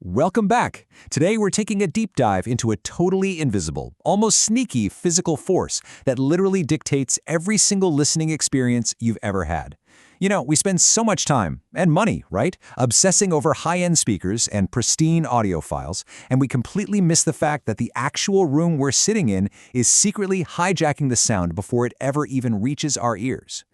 Welcome back. Today we're taking a deep dive into a totally invisible, almost sneaky physical force that literally dictates every single listening experience you've ever had. You know, we spend so much time, and money, right, obsessing over high-end speakers and pristine audio files, and we completely miss the fact that the actual room we're sitting in is secretly hijacking the sound before it ever even reaches our ears.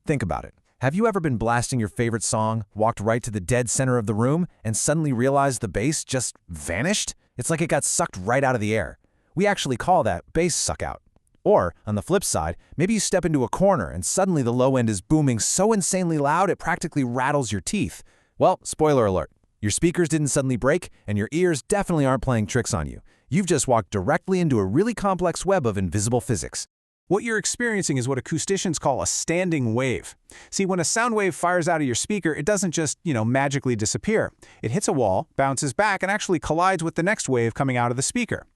Think about it. Have you ever been blasting your favorite song, walked right to the dead center of the room, and suddenly realized the bass just vanished? It's like it got sucked right out of the air. We actually call that bass suckout. Or, on the flip side, maybe you step into a corner and suddenly the low end is booming so insanely loud it practically rattles your teeth. Well, spoiler alert. Your speakers didn't suddenly break, and your ears definitely aren't playing tricks on you. You've just walked directly into a really complex web of invisible physics. What you're experiencing is what acousticians call a standing wave. See, when a sound wave fires out of your speaker, it doesn't just, magically disappear. It hits a wall, bounces back, and actually collides with the next wave coming out of the speaker.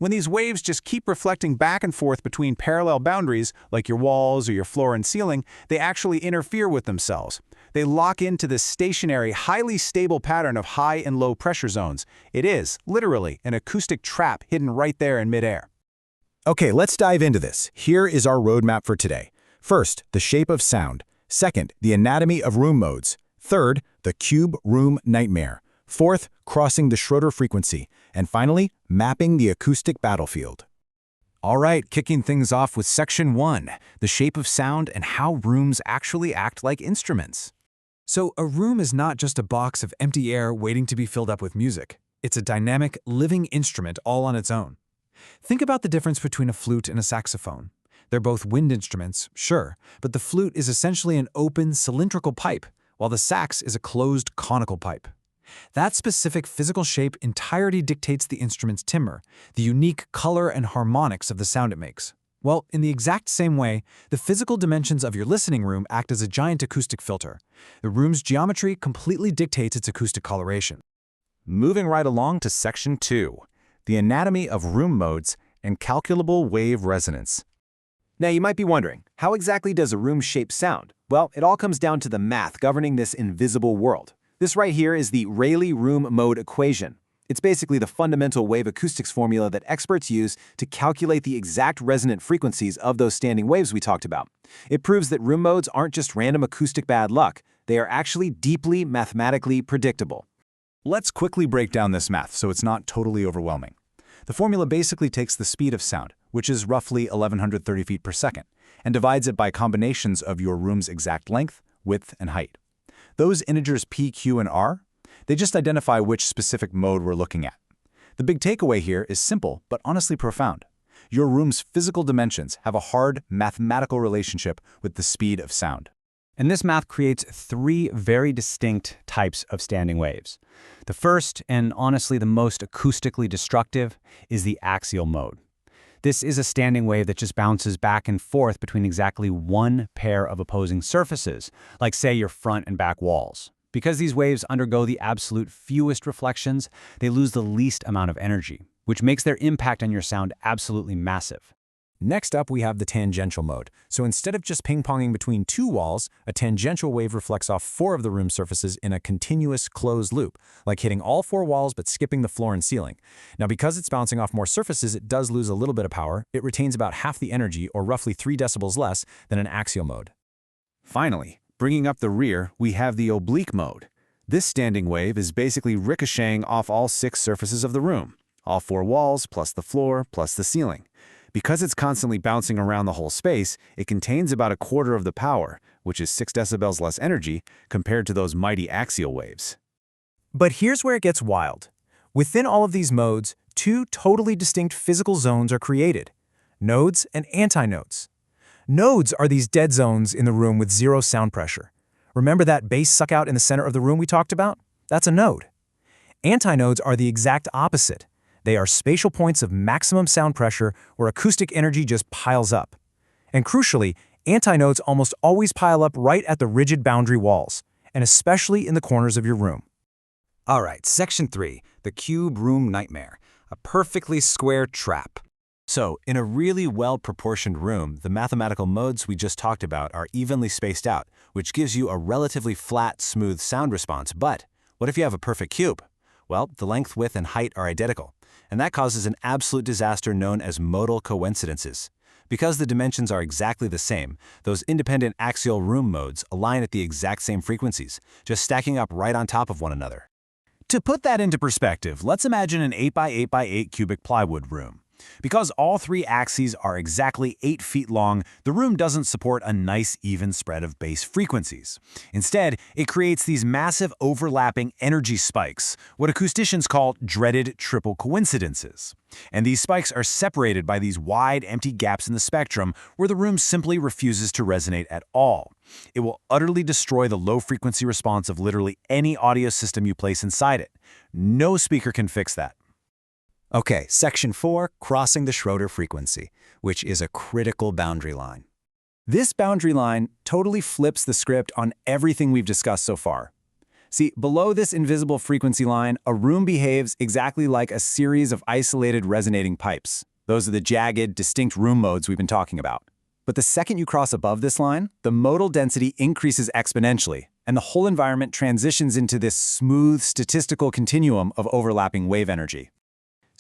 When these waves just keep reflecting back and forth between parallel boundaries, like your walls or your floor and ceiling, they actually interfere with themselves. They lock into this stationary, highly stable pattern of high and low pressure zones. It is, literally, an acoustic trap hidden right there in midair. Okay, let's dive into this. Here is our roadmap for today. First, the shape of sound. Second, the anatomy of room modes. Third, the cube room nightmare. Fourth, crossing the Schroeder frequency. And finally, mapping the acoustic battlefield. All right, kicking things off with Section 1, the shape of sound and how rooms actually act like instruments. So a room is not just a box of empty air waiting to be filled up with music. It's a dynamic, living instrument all on its own. Think about the difference between a flute and a saxophone. They're both wind instruments, sure, but the flute is essentially an open, cylindrical pipe, while the sax is a closed, conical pipe. That specific physical shape entirely dictates the instrument's timbre, the unique color and harmonics of the sound it makes. Well, in the exact same way, the physical dimensions of your listening room act as a giant acoustic filter. The room's geometry completely dictates its acoustic coloration. Moving right along to Section 2. The anatomy of room modes and calculable wave resonance. Now you might be wondering, how exactly does a room shape sound? Well, it all comes down to the math governing this invisible world. This right here is the Rayleigh room mode equation. It's basically the fundamental wave acoustics formula that experts use to calculate the exact resonant frequencies of those standing waves we talked about. It proves that room modes aren't just random acoustic bad luck. They are actually deeply mathematically predictable. Let's quickly break down this math so it's not totally overwhelming. The formula basically takes the speed of sound, which is roughly 1,130 feet per second, and divides it by combinations of your room's exact length, width, and height. Those integers p, q, and r, they just identify which specific mode we're looking at. The big takeaway here is simple, but honestly profound. Your room's physical dimensions have a hard mathematical relationship with the speed of sound. And this math creates three very distinct types of standing waves. The first, and honestly the most acoustically destructive, is the axial mode. This is a standing wave that just bounces back and forth between exactly one pair of opposing surfaces, like say your front and back walls. Because these waves undergo the absolute fewest reflections, they lose the least amount of energy, which makes their impact on your sound absolutely massive. Next up, we have the tangential mode. So instead of just ping-ponging between two walls, a tangential wave reflects off four of the room surfaces in a continuous closed loop, like hitting all four walls but skipping the floor and ceiling. Now, because it's bouncing off more surfaces, it does lose a little bit of power. It retains about half the energy, or roughly 3 decibels less, than an axial mode. Finally, bringing up the rear, we have the oblique mode. This standing wave is basically ricocheting off all 6 surfaces of the room, all 4 walls, plus the floor, plus the ceiling. Because it's constantly bouncing around the whole space, it contains about a quarter of the power, which is 6 decibels less energy, compared to those mighty axial waves. But here's where it gets wild. Within all of these modes, 2 totally distinct physical zones are created: nodes and antinodes. Nodes are these dead zones in the room with 0 sound pressure. Remember that bass suckout in the center of the room we talked about? That's a node. Antinodes are the exact opposite. They are spatial points of maximum sound pressure where acoustic energy just piles up. And crucially, antinodes almost always pile up right at the rigid boundary walls, and especially in the corners of your room. All right, Section 3, the cube room nightmare, a perfectly square trap. So, in a really well-proportioned room, the mathematical modes we just talked about are evenly spaced out, which gives you a relatively flat, smooth sound response. But what if you have a perfect cube? Well, the length, width, and height are identical, and that causes an absolute disaster known as modal coincidences. Because the dimensions are exactly the same, those independent axial room modes align at the exact same frequencies, just stacking up right on top of one another. To put that into perspective, let's imagine an 8x8x8 cubic plywood room. Because all three axes are exactly 8 feet long, the room doesn't support a nice even spread of bass frequencies. Instead, it creates these massive overlapping energy spikes, what acousticians call dreaded triple coincidences. And these spikes are separated by these wide, empty gaps in the spectrum where the room simply refuses to resonate at all. It will utterly destroy the low-frequency response of literally any audio system you place inside it. No speaker can fix that. Okay, Section 4, crossing the Schroeder frequency, which is a critical boundary line. This boundary line totally flips the script on everything we've discussed so far. See, below this invisible frequency line, a room behaves exactly like a series of isolated resonating pipes. Those are the jagged, distinct room modes we've been talking about. But the second you cross above this line, the modal density increases exponentially, and the whole environment transitions into this smooth, statistical continuum of overlapping wave energy.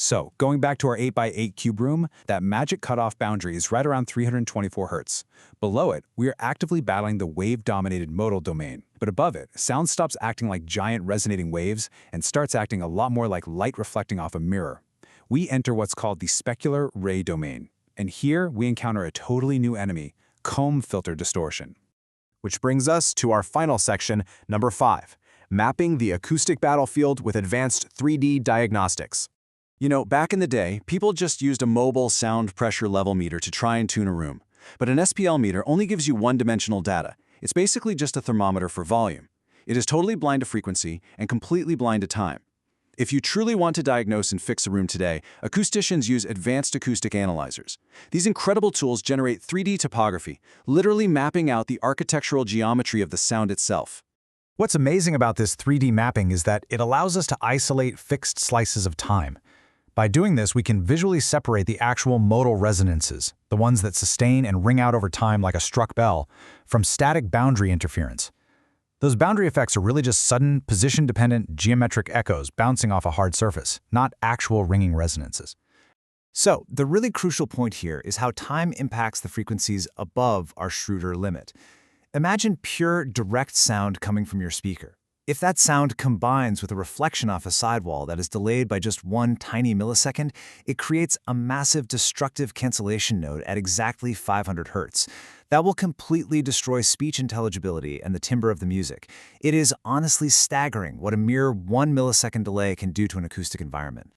So, going back to our 8x8 cube room, that magic cutoff boundary is right around 324 Hz. Below it, we are actively battling the wave-dominated modal domain. But above it, sound stops acting like giant resonating waves and starts acting a lot more like light reflecting off a mirror. We enter what's called the specular ray domain. And here, we encounter a totally new enemy, comb filter distortion. Which brings us to our final section, number 5, mapping the acoustic battlefield with advanced 3D diagnostics. You know, back in the day, people just used a mobile sound pressure level meter to try and tune a room. But an SPL meter only gives you one-dimensional data. It's basically just a thermometer for volume. It is totally blind to frequency and completely blind to time. If you truly want to diagnose and fix a room today, acousticians use advanced acoustic analyzers. These incredible tools generate 3D topography, literally mapping out the architectural geometry of the sound itself. What's amazing about this 3D mapping is that it allows us to isolate fixed slices of time. By doing this, we can visually separate the actual modal resonances, the ones that sustain and ring out over time like a struck bell, from static boundary interference. Those boundary effects are really just sudden, position-dependent geometric echoes bouncing off a hard surface, not actual ringing resonances. So, the really crucial point here is how time impacts the frequencies above our Schroeder limit. Imagine pure, direct sound coming from your speaker. If that sound combines with a reflection off a sidewall that is delayed by just one tiny millisecond, it creates a massive destructive cancellation node at exactly 500 Hz. That will completely destroy speech intelligibility and the timbre of the music. It is honestly staggering what a mere 1 millisecond delay can do to an acoustic environment.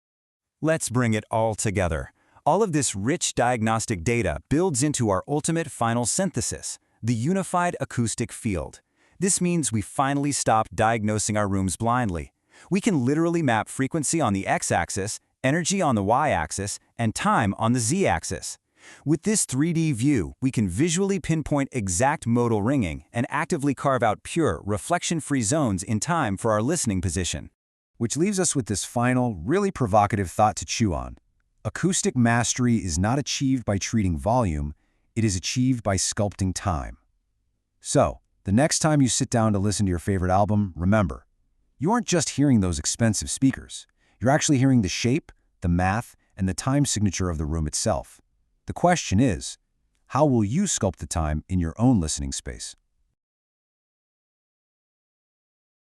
Let's bring it all together. All of this rich diagnostic data builds into our ultimate final synthesis, the unified acoustic field. This means we finally stop diagnosing our rooms blindly. We can literally map frequency on the x-axis, energy on the y-axis, and time on the z-axis. With this 3D view, we can visually pinpoint exact modal ringing and actively carve out pure, reflection-free zones in time for our listening position. Which leaves us with this final, really provocative thought to chew on. Acoustic mastery is not achieved by treating volume, it is achieved by sculpting time. So, the next time you sit down to listen to your favorite album, remember, you aren't just hearing those expensive speakers. You're actually hearing the shape, the math, and the time signature of the room itself. The question is, how will you sculpt the time in your own listening space?